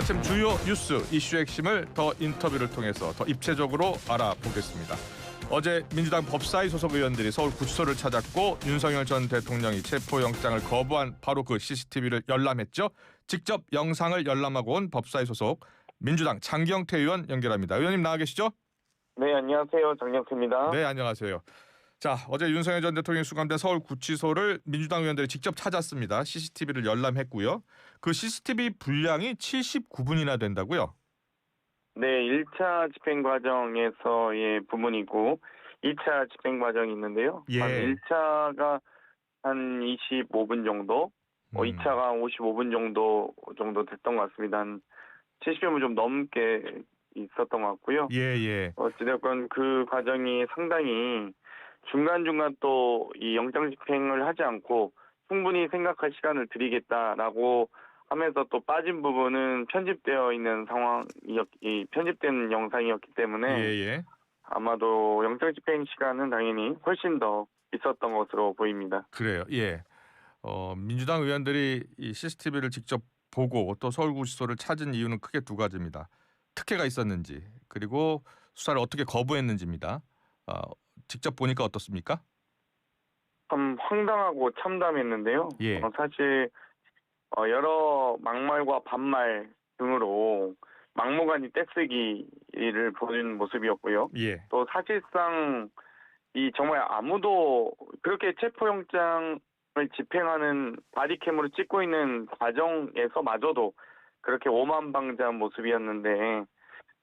아침 주요 뉴스 이슈 핵심을 더 인터뷰를 통해서 더 입체적으로 알아보겠습니다. 어제 민주당 법사위 소속 의원들이 서울구치소를 찾았고 윤석열 전 대통령이 체포영장을 거부한 바로 그 CCTV를 열람했죠. 직접 영상을 열람하고 온 법사위 소속 민주당 장경태 의원 연결합니다. 의원님 나와 계시죠? 네, 안녕하세요. 장경태입니다. 네, 안녕하세요. 자, 어제 윤석열 전 대통령이 수감된 서울구치소를 민주당 의원들이 직접 찾았습니다. CCTV를 열람했고요. 그 CCTV 분량이 79분이나 된다고요? 네, 1차 집행 과정에서의 부분이고 2차 집행 과정이 있는데요. 예. 1차가 한 25분 정도, 2차가 55분 정도 됐던 것 같습니다. 한 70분 좀 넘게 있었던 것 같고요. 예. 어찌됐건 그 과정이 상당히 중간중간 또 이 영장 집행을 하지 않고 충분히 생각할 시간을 드리겠다라고 하면서 또 빠진 부분은 편집되어 있는 편집된 영상이었기 때문에 예. 아마도 영장 집행 시간은 당연히 훨씬 더 있었던 것으로 보입니다. 그래요. 예. 민주당 의원들이 이 CCTV를 직접 보고 또 서울구치소를 찾은 이유는 크게 두 가지입니다. 특혜가 있었는지 그리고 수사를 어떻게 거부했는지입니다. 직접 보니까 어떻습니까? 참 황당하고 참담했는데요. 예. 사실 여러 막말과 반말 등으로 막무가내 떼쓰기를 보여준 모습이었고요. 예. 또 사실상 이 정말 아무도 그렇게 체포영장을 집행하는 바디캠으로 찍고 있는 과정에서마저도 그렇게 오만방자한 모습이었는데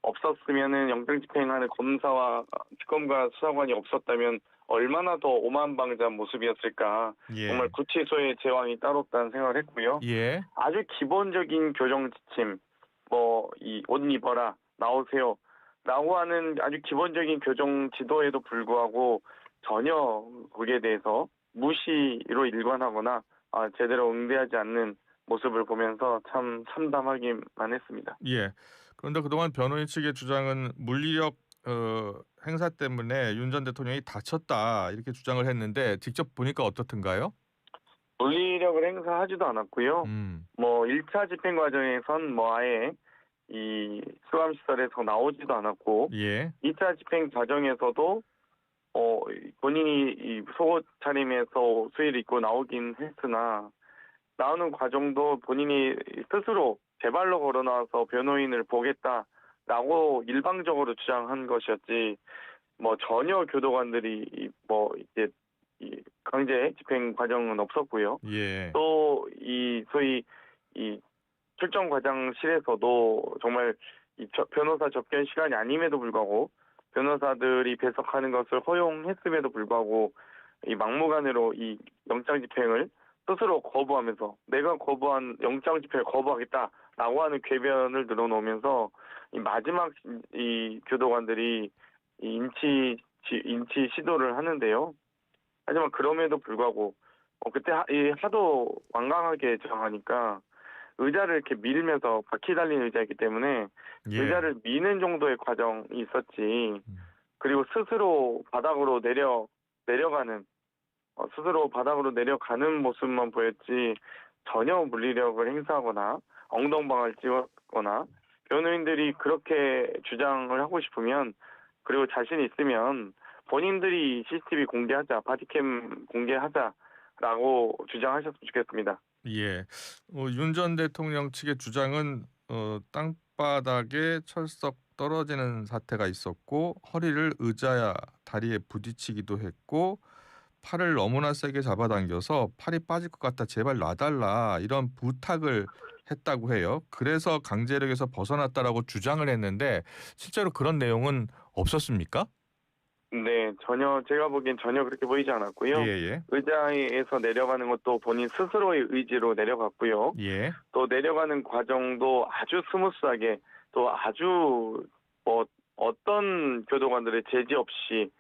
없었으면은 영장 집행하는 검사와 특검과 수사관이 없었다면 얼마나 더 오만방자한 모습이었을까. 예. 정말 구치소의 제왕이 따로 없다는 생각을 했고요. 예. 아주 기본적인 교정 지침, 이 옷 입어라, 나오세요 라고 하는 아주 기본적인 교정 지도에도 불구하고 전혀 거기에 대해서 무시로 일관하거나 제대로 응대하지 않는 모습을 보면서 참 참담하기만 했습니다. 예. 그런데 그동안 변호인 측의 주장은 물리력 행사 때문에 윤 전 대통령이 다쳤다 이렇게 주장을 했는데 직접 보니까 어떻든가요? 물리력을 행사하지도 않았고요. 1차 집행 과정에선 아예 이 수감시설에서 나오지도 않았고, 예. 2차 집행 과정에서도 본인이 이 속옷 차림에서 수의를 입고 나오긴 했으나 나오는 과정도 본인이 스스로 제 발로 걸어 나와서 변호인을 보겠다라고 일방적으로 주장한 것이었지, 전혀 교도관들이 이제 이 강제 집행 과정은 없었고요. 예. 또 이 소위 이 출정 과장실에서도 정말 변호사 접견 시간이 아님에도 불구하고 변호사들이 배석하는 것을 허용했음에도 불구하고 이 막무가내로 이 영장 집행을 스스로 거부하면서 내가 거부한 영장 집행을 거부하겠다라고 하는 궤변을 늘어놓으면서 이 마지막 이 교도관들이 이 인치 시도를 하는데요. 하지만 그럼에도 불구하고 그때 하도 완강하게 저항하니까 의자를 이렇게 밀면서 바퀴 달린 의자이기 때문에 예. 의자를 미는 정도의 과정이 있었지. 그리고 스스로 바닥으로 내려가는 모습만 보였지 전혀 물리력을 행사하거나 엉덩방아를 찍었거나 변호인들이 그렇게 주장을 하고 싶으면 그리고 자신 있으면 본인들이 CCTV 공개하자, 바디캠 공개하자라고 주장하셨으면 좋겠습니다. 예. 윤 전 대통령 측의 주장은 땅바닥에 철썩 떨어지는 사태가 있었고 허리를 의자야 다리에 부딪히기도 했고 팔을 너무나 세게 잡아당겨서 팔이 빠질 것 같다 제발 놔달라 이런 부탁을 했다고 해요. 그래서 강제력에서 벗어났다라고 주장을 했는데 실제로 그런 내용은 없었습니까? 네, 제가 보기엔 전혀 그렇게 보이지 않았고요. 예. 의자에서 내려가는 것도 본인 스스로의 의지로 내려갔고요. 예. 또 내려가는 과정도 아주 스무스하게 또 아주 어떤 교도관들의 제지 없이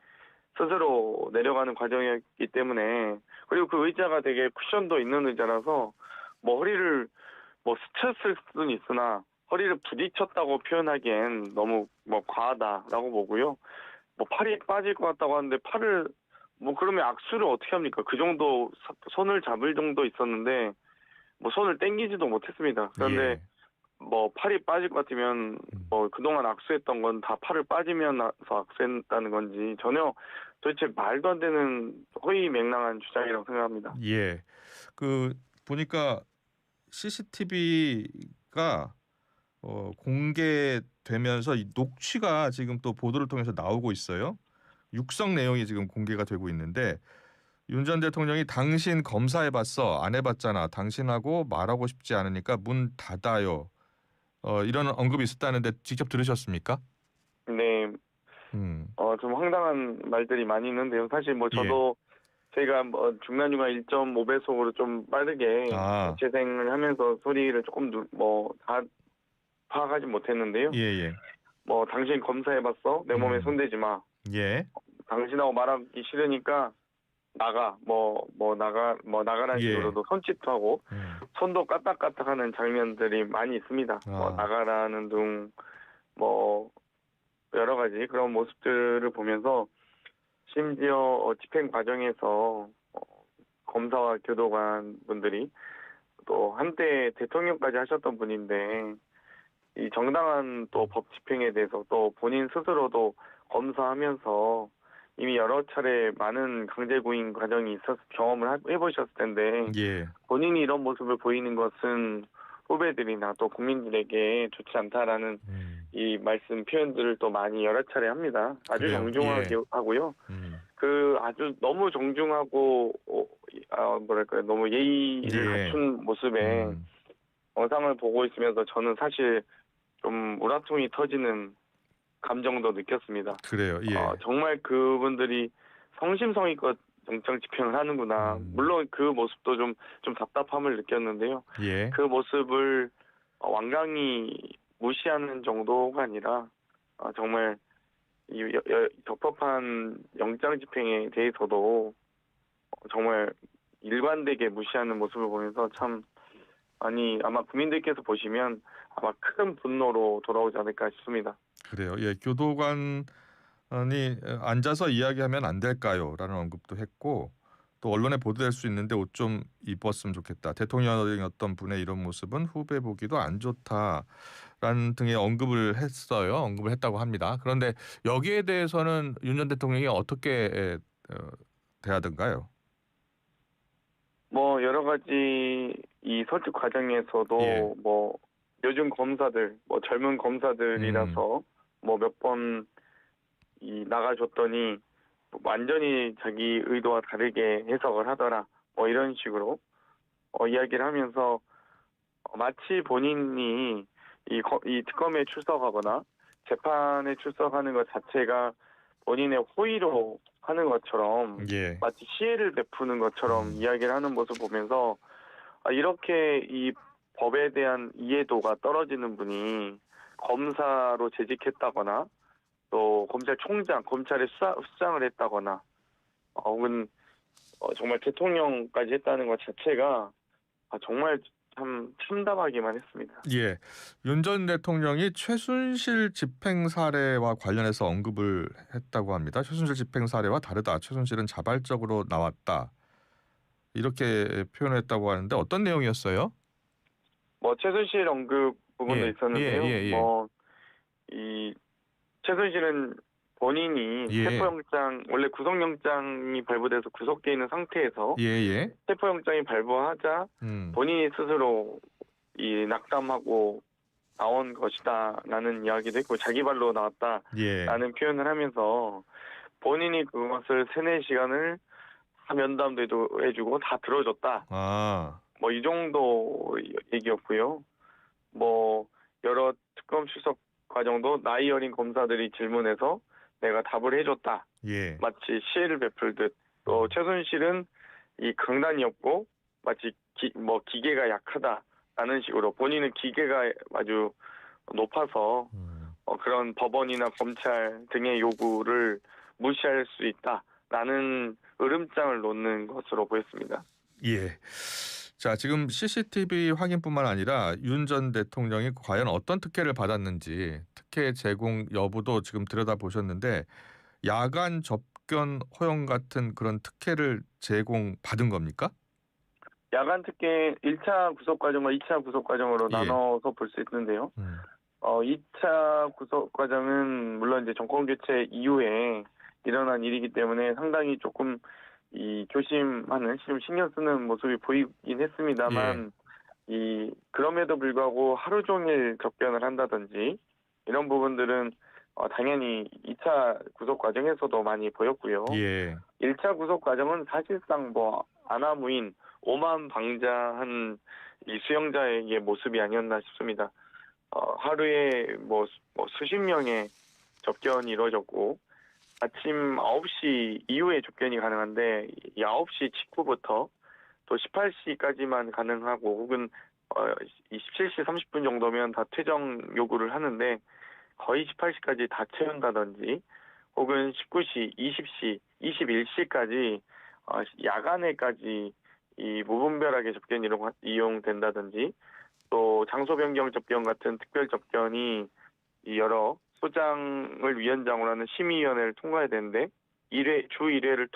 스스로 내려가는 과정이었기 때문에 그리고 그 의자가 되게 쿠션도 있는 의자라서 허리를 스쳤을 수는 있으나 허리를 부딪혔다고 표현하기엔 너무 과하다라고 보고요. 팔이 빠질 것 같다고 하는데 팔을 그러면 악수를 어떻게 합니까? 그 정도 손을 잡을 정도 있었는데 손을 당기지도 못했습니다. 그런데 뭐 팔이 빠질 것 같으면 뭐 그동안 악수했던 건 다 팔을 빠지면서 악수했다는 건지 전혀 도대체 말도 안 되는 허위맹랑한 주장이라고 생각합니다. 예. 그 보니까 CCTV가 공개되면서 이 녹취가 지금 또 보도를 통해서 나오고 있어요. 육성 내용이 지금 공개가 되고 있는데 윤 전 대통령이 "당신 검사해봤어? 안 해봤잖아. 당신하고 말하고 싶지 않으니까 문 닫아요." 이런 언급이 있었다는데 직접 들으셨습니까? 네, 음. 좀 황당한 말들이 많이 있는데요. 사실 뭐 예. 저도 제가 뭐 중간중간 1.5배속으로 좀 빠르게 아. 재생을 하면서 소리를 조금 뭐 다 파악하지 못했는데요. 예예. 뭐 당신 검사해봤어? 내 몸에 음. 손대지 마. 예. 당신하고 말하기 싫으니까 나가. 나가라는 예. 식으로도 손짓도 하고 음. 손도 까딱까딱하는 장면들이 많이 있습니다. 뭐 아. 나가라는 둥, 뭐 여러 가지 그런 모습들을 보면서 심지어 집행 과정에서 검사와 교도관 분들이 또 한때 대통령까지 하셨던 분인데 이 정당한 또 법 집행에 대해서 또 본인 스스로도 검사하면서 이미 여러 차례 많은 강제구인 과정이 경험을 해보셨을 텐데 예. 본인이 이런 모습을 보이는 것은 후배들이나 또 국민들에게 좋지 않다라는 음. 이 말씀 표현들을 또 많이 여러 차례 합니다. 아주 그래요. 정중하게 예. 하고요. 음. 그 아주 너무 정중하고 뭐랄까요, 너무 예의를 예. 갖춘 모습에 음. 영상을 보고 있으면서 저는 사실 좀 우라통이 터지는 감정도 느꼈습니다. 그래요. 예. 정말 그분들이 성심성의껏 영장 집행을 하는구나. 음. 물론 그 모습도 좀 답답함을 느꼈는데요. 예. 그 모습을 완강히 무시하는 정도가 아니라 정말 이 적법한 영장 집행에 대해서도 정말 일관되게 무시하는 모습을 보면서 참 아마 국민들께서 보시면 아마 큰 분노로 돌아오지 않을까 싶습니다. 그래요. 예. 교도관이 "앉아서 이야기하면 안 될까요?"라는 언급도 했고 또 "언론에 보도될 수 있는데 옷 좀 입었으면 좋겠다. 대통령이었던 분의 이런 모습은 후배 보기도 안 좋다."라는 등의 언급을 했어요. 언급을 했다고 합니다. 그런데 여기에 대해서는 윤 전 대통령이 어떻게 대하던가요? 뭐 여러 가지 이 설득 예. 과정에서도 뭐 요즘 검사들, 뭐 젊은 음. 검사들이라서 뭐 몇 번 이 나가줬더니 완전히 자기 의도와 다르게 해석을 하더라. 뭐 이런 식으로 이야기를 하면서 마치 본인이 이 특검에 출석하거나 재판에 출석하는 것 자체가 본인의 호의로 하는 것처럼 예. 마치 시혜를 베푸는 것처럼 음. 이야기를 하는 모습 보면서 이렇게 이 법에 대한 이해도가 떨어지는 분이 검사로 재직했다거나 또 검찰총장, 검찰의 수장을 했다거나 혹은 정말 대통령까지 했다는 것 자체가 정말 참 참담하기만 했습니다. 예. 윤 전 대통령이 최순실 집행 사례와 관련해서 언급을 했다고 합니다. "최순실 집행 사례와 다르다. 최순실은 자발적으로 나왔다." 이렇게 표현했다고 하는데 어떤 내용이었어요? 뭐 최순실 언급 부분도 예. 있었는데요. 예예예. 뭐 이 최순실은 본인이 예. 체포영장 원래 구속영장이 발부돼서 구속돼 있는 상태에서 예예. 체포영장이 발부하자 음. 본인이 스스로 이 낙담하고 나온 것이다라는 이야기도 했고 자기 발로 예. 나왔다라는 표현을 하면서 본인이 그것을 3-4시간을 다 면담도 해주고 다 들어줬다. 아. 뭐 이 정도 얘기였고요. 뭐 여러 특검 출석 과정도 나이 어린 검사들이 질문해서 내가 답을 해줬다. 예. 마치 시혜를 베풀듯 또 최순실은 이 강단이었고 마치 기계가 약하다라는 식으로 본인은 기계가 아주 높아서 음. 그런 법원이나 검찰 등의 요구를 무시할 수 있다라는 으름장을 놓는 것으로 보였습니다. 예. 자, 지금 CCTV 확인뿐만 아니라 윤 전 대통령이 과연 어떤 특혜를 받았는지 특혜 제공 여부도 지금 들여다보셨는데 야간 접견 허용 같은 그런 특혜를 제공받은 겁니까? 야간 특혜 1차 구속 과정과 2차 구속 과정으로 예. 나눠서 볼 수 있는데요. 음. 2차 구속 과정은 물론 이제 정권 교체 이후에 일어난 일이기 때문에 상당히 조금 이 교심하는, 좀 신경 쓰는 모습이 보이긴 예. 했습니다만, 그럼에도 불구하고 하루 종일 접견을 한다든지 이런 부분들은 당연히 2차 구속 과정에서도 많이 보였고요. 예. 1차 구속 과정은 사실상 뭐 아나무인 오만방자한 이 수용자의 모습이 아니었나 싶습니다. 하루에 수십 명의 접견이 이루어졌고, 아침 9시 이후에 접견이 가능한데 이 9시 직후부터 또 18시까지만 가능하고, 혹은 17시 30분 정도면 다 퇴정 요구를 하는데 거의 18시까지 다 채운다든지, 혹은 19시, 20시, 21시까지 야간에까지 이 무분별하게 접견이 이용된다든지, 또 장소 변경 접견 같은 특별 접견이 이 여러 소장을 위원장으로 하는 심의위원회를 통과해야 되는데 주 1회를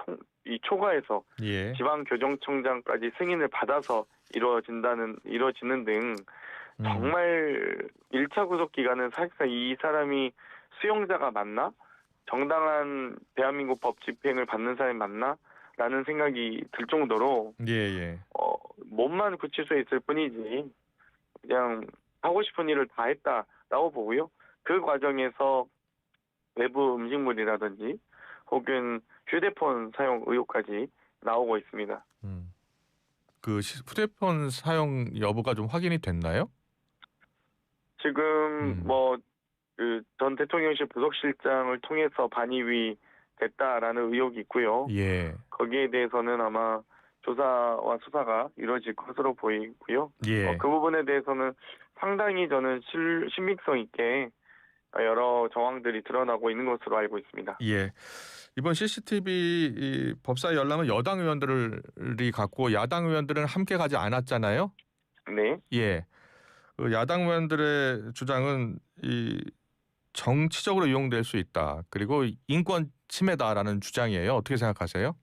초과해서 예. 지방교정청장까지 승인을 받아서 이루어지는 등 정말 1차 구속 기간은 사실상 이 사람이 수용자가 맞나? 정당한 대한민국 법 집행을 받는 사람이 맞나? 라는 생각이 들 정도로 예. 몸만 구치소에 있을 뿐이지 그냥 하고 싶은 일을 다 했다라고 보고요. 그 과정에서 외부 음식물이라든지 혹은 휴대폰 사용 의혹까지 나오고 있습니다. 그 휴대폰 사용 여부가 좀 확인이 됐나요? 지금 그 전 대통령실 부속실장을 통해서 반입이 됐다라는 의혹이 있고요. 예. 거기에 대해서는 아마 조사와 수사가 이루어질 것으로 보이고요. 예. 그 부분에 대해서는 상당히 저는 신빙성 있게 여러 정황들이 드러나고 있는 것으로 알고 있습니다. 예. 이번 CCTV 이 법사위 열람은 여당 의원들이 갔고 야당 의원들은 함께 가지 않았잖아요. 네. 예. 그 야당 의원들의 주장은 이 정치적으로 이용될 수 있다. 그리고 인권 침해다라는 주장이에요. 어떻게 생각하세요?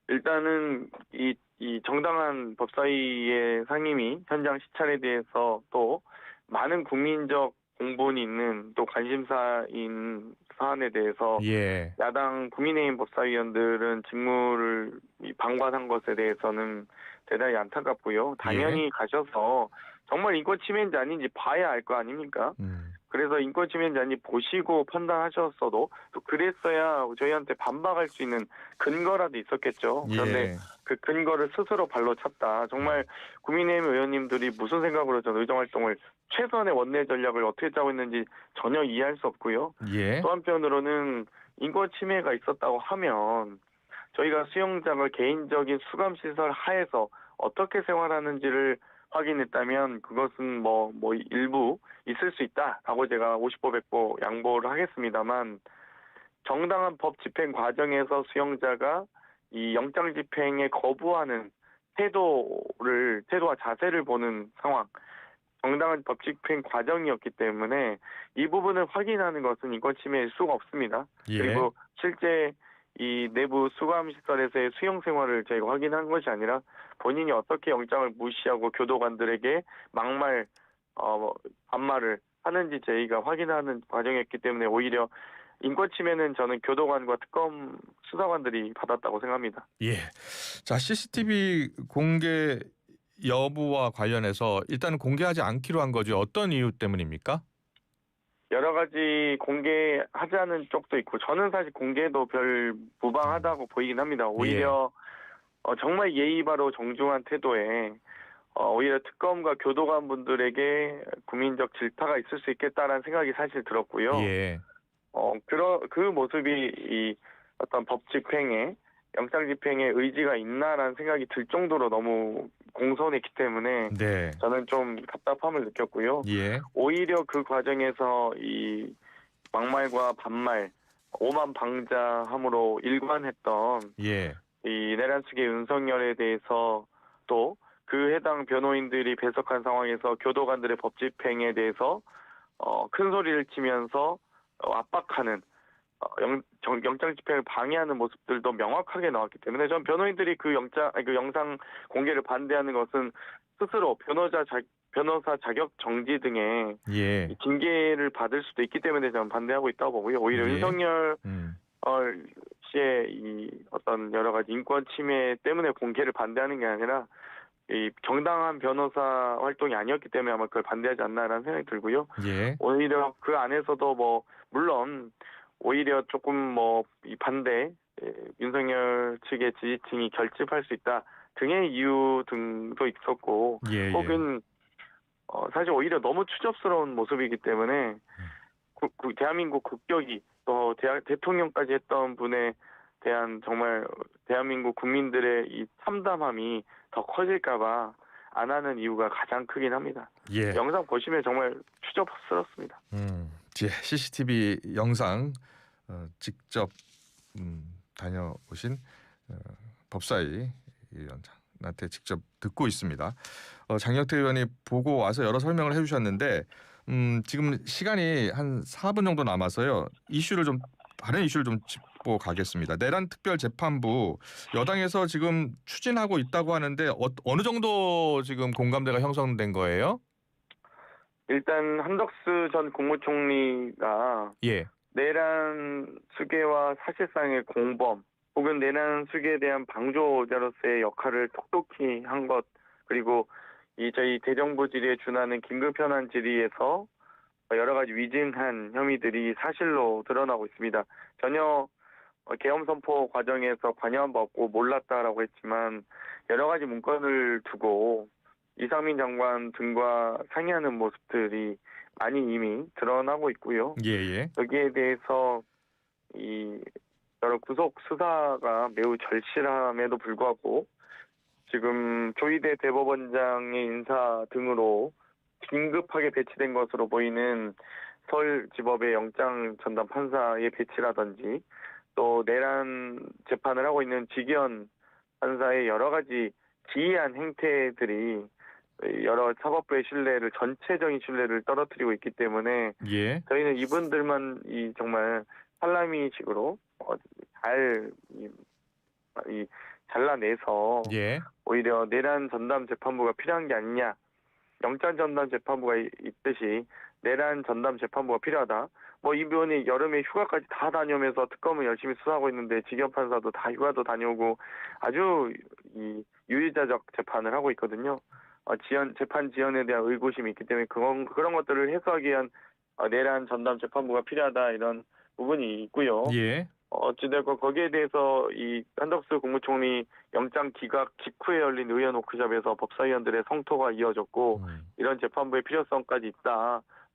일단은 이 정당한 법사위의 상임위 현장 시찰에 대해서 또 많은 국민적 공분이 있는 또 관심사인 사안에 대해서 예. 야당 국민의힘 법사위원들은 직무를 방관한 것에 대해서는 대단히 안타깝고요. 당연히 가셔서 정말 인권 침해인지 아닌지 봐야 알 거 아닙니까? 그래서 인권 침해인지 아닌지 보시고 판단하셨어도 또 그랬어야 저희한테 반박할 수 있는 근거라도 있었겠죠. 그런데 그 근거를 스스로 발로 찼다. 정말 국민의힘 의원님들이 무슨 생각으로 전 의정활동을 최선의 원내 전략을 어떻게 짜고 있는지 전혀 이해할 수 없고요. 예. 또 한편으로는 인권 침해가 있었다고 하면 저희가 수용자를 개인적인 수감시설 하에서 어떻게 생활하는지를 확인했다면 그것은 일부 있을 수 있다라고 제가 50보 100보 양보를 하겠습니다만, 정당한 법 집행 과정에서 수용자가 이 영장 집행에 거부하는 태도와 자세를 보는 상황, 정당한 법 집행 과정이었기 때문에 이 부분을 확인하는 것은 인권 침해일 수가 없습니다. 그리고 실제 이 내부 수감시설에서의 수용 생활을 저희가 확인한 것이 아니라 본인이 어떻게 영장을 무시하고 교도관들에게 반말을 하는지 저희가 확인하는 과정이었기 때문에 오히려 인권 침해는 저는 교도관과 특검 수사관들이 받았다고 생각합니다. 예. 자, CCTV 공개 여부와 관련해서 일단은 공개하지 않기로 한 거죠. 어떤 이유 때문입니까? 여러 가지 공개하자는 쪽도 있고, 저는 사실 공개도 별 무방하다고 보이긴 합니다. 오히려 정말 예의 바로 정중한 태도에 오히려 특검과 교도관 분들에게 국민적 질타가 있을 수 있겠다라는 생각이 사실 들었고요. 예. 그 모습이 이 어떤 법 집행에, 영장 집행에 의지가 있나라는 생각이 들 정도로 너무 공손했기 때문에 네. 저는 좀 답답함을 느꼈고요. 예. 오히려 그 과정에서 이 막말과 반말, 오만방자함으로 일관했던 예. 이 내란숙의 윤석열에 대해서, 또 그 해당 변호인들이 배석한 상황에서 교도관들의 법 집행에 대해서 큰 소리를 치면서 압박하는 영장 집행을 방해하는 모습들도 명확하게 나왔기 때문에 전 변호인들이 그 영상 공개를 반대하는 것은 스스로 변호사 자격 정지 등의 예. 이 징계를 받을 수도 있기 때문에 저는 반대하고 있다고 보고요. 오히려 예. 윤석열 음. 씨의 이 어떤 여러 가지 인권 침해 때문에 공개를 반대하는 게 아니라 이 정당한 변호사 활동이 아니었기 때문에 아마 그걸 반대하지 않나라는 생각이 들고요. 예. 오히려 그 안에서도 뭐 물론 오히려 조금 뭐 이 반대 윤석열 측의 지지층이 결집할 수 있다 등의 이유 등도 있었고 예. 혹은 사실 오히려 너무 추접스러운 모습이기 때문에 대한민국 국격이 또 대통령까지 했던 분에 대한 정말 대한민국 국민들의 이 참담함이 더 커질까봐 안 하는 이유가 가장 크긴 합니다. 예. 영상 보시면 정말 추접스럽습니다. 예. CCTV 영상 직접 다녀오신 법사위 위원장한테 직접 듣고 있습니다. 장경태 의원이 보고 와서 여러 설명을 해주셨는데 지금 시간이 한 4분 정도 남아서요. 다른 이슈를 좀 짚고 가겠습니다. 내란 특별재판부 여당에서 지금 추진하고 있다고 하는데 어느 정도 지금 공감대가 형성된 거예요? 일단 한덕수 전 국무총리가 예. 내란 수괴와 사실상의 공범 혹은 내란 수괴에 대한 방조자로서의 역할을 톡톡히 한 것 그리고 저희 대정부 질의에 준하는 긴급 현안 질의에서 여러 가지 위증한 혐의들이 사실로 드러나고 있습니다. 전혀 계엄 선포 과정에서 관여한 바 없고 몰랐다라고 했지만 여러 가지 문건을 두고 이상민 장관 등과 상의하는 모습들이 많이 이미 드러나고 있고요. 예. 여기에 대해서 여러 구속 수사가 매우 절실함에도 불구하고 지금 조희대 대법원장의 인사 등으로 긴급하게 배치된 것으로 보이는 서울지법의 영장 전담 판사의 배치라든지 또 내란 재판을 하고 있는 직위원 판사의 여러 가지 기이한 행태들이 여러 사법부의 전체적인 신뢰를 떨어뜨리고 있기 때문에 예. 저희는 이분들만 정말 살라미식으로 잘라내서 예. 오히려 내란 전담 재판부가 필요한 게 아니냐. 영장 전담 재판부가 있듯이 내란 전담 재판부가 필요하다. 뭐 이분이 여름에 휴가까지 다 다녀오면서 특검을 열심히 수사하고 있는데 직위원 판사도 다 휴가도 다녀오고 아주 유의자적 재판을 하고 있거든요. 재판 지연에 대한 의구심이 있기 때문에 그런 것들을 해소하기 위한 내란 전담 재판부가 필요하다 이런 부분이 있고요. 예. 어찌됐건 거기에 대해서 이 한덕수 국무총리 영장 기각 직후에 열린 의원 워크숍에서 법사위원들의 성토가 이어졌고 이런 재판부의 필요성까지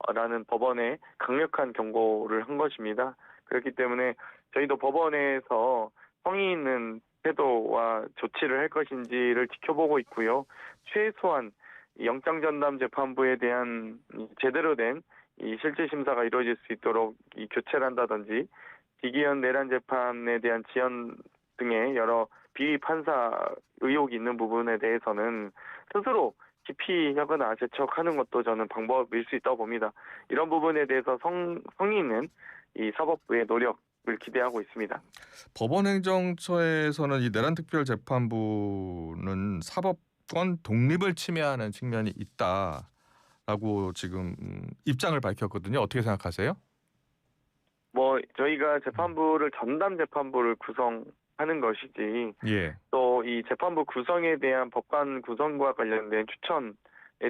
있다라는 법원에 강력한 경고를 한 것입니다. 그렇기 때문에 저희도 법원에서 성의 있는 태도와 조치를 할 것인지를 지켜보고 있고요. 최소한 영장 전담 재판부에 대한 제대로 된 실질 심사가 이루어질 수 있도록 교체를 한다든지 직위원 내란 재판에 대한 지연 등의 여러 비위 판사 의혹이 있는 부분에 대해서는 스스로 기피하거나 제척하는 것도 저는 방법일 수 있다고 봅니다. 이런 부분에 대해서 성의 있는 이 사법부의 노력을 기대하고 있습니다. 법원행정처에서는 이 내란 특별재판부는 사법권 독립을 침해하는 측면이 있다라고 지금 입장을 밝혔거든요. 어떻게 생각하세요? 저희가 재판부를 전담 재판부를 구성하는 것이지 예. 또 이 재판부 구성에 대한 법관 구성과 관련된 추천에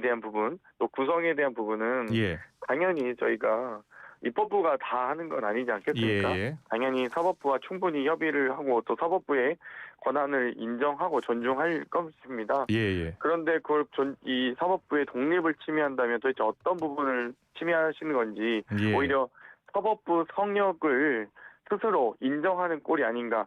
대한 부분 또 구성에 대한 부분은 예. 당연히 저희가 입법부가 다 하는 건 아니지 않겠습니까? 예. 당연히 사법부와 충분히 협의를 하고 또 사법부의 권한을 인정하고 존중할 것입니다. 예. 그런데 이 사법부의 독립을 침해한다면 도대체 어떤 부분을 침해하시는 건지 예. 오히려 사법부 성역을 스스로 인정하는 꼴이 아닌가.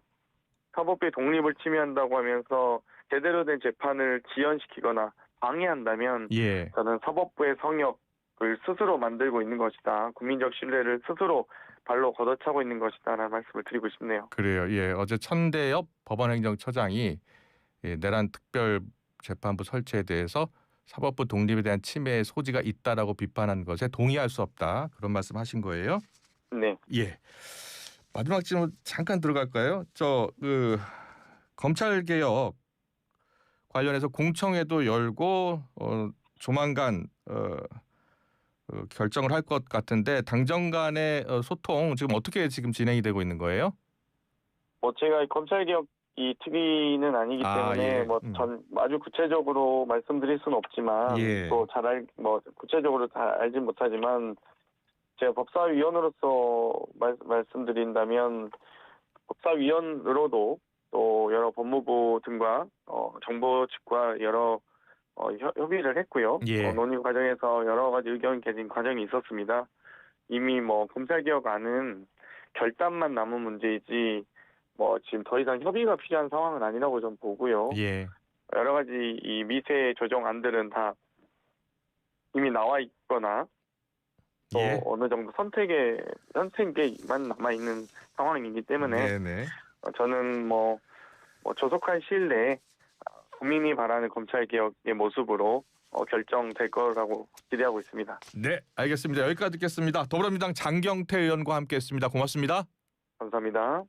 사법부의 독립을 침해한다고 하면서 제대로 된 재판을 지연시키거나 방해한다면 예. 저는 사법부의 성역을 스스로 만들고 있는 것이다. 국민적 신뢰를 스스로 발로 걷어차고 있는 것이다라는 말씀을 드리고 싶네요. 그래요. 예. 어제 천대엽 법원행정처장이 내란 특별재판부 설치에 대해서 사법부 독립에 대한 침해의 소지가 있다라고 비판한 것에 동의할 수 없다. 그런 말씀하신 거예요? 네. 예. 마지막 질문 잠깐 들어갈까요? 검찰 개혁 관련해서 공청회도 열고 조만간 결정을 할 것 같은데 당정 간의 소통 지금 어떻게 지금 진행이 되고 있는 거예요? 뭐 제가 검찰 개혁 이 특위는 아니기 때문에 예. 뭐 아주 구체적으로 말씀드릴 수는 없지만 예. 또 구체적으로 잘 알진 못하지만 제가 법사위원으로서 말씀드린다면 법사위원으로도 또 여러 법무부 등과 정보 측과 여러 협의를 했고요. 예. 논의 과정에서 여러 가지 의견 개진 과정이 있었습니다. 이미 뭐 검찰개혁안은 결단만 남은 문제이지 뭐 지금 더 이상 협의가 필요한 상황은 아니라고 좀 보고요. 예. 여러 가지 이 미세 조정안들은 다 이미 나와 있거나 또 예. 어느 정도 선택에만 남아 있는 상황이기 때문에 네네. 저는 뭐 조속한 시일 내에 국민이 바라는 검찰 개혁의 모습으로 결정될 거라고 기대하고 있습니다. 네, 알겠습니다. 여기까지 듣겠습니다. 더불어민주당 장경태 의원과 함께했습니다. 고맙습니다. 감사합니다.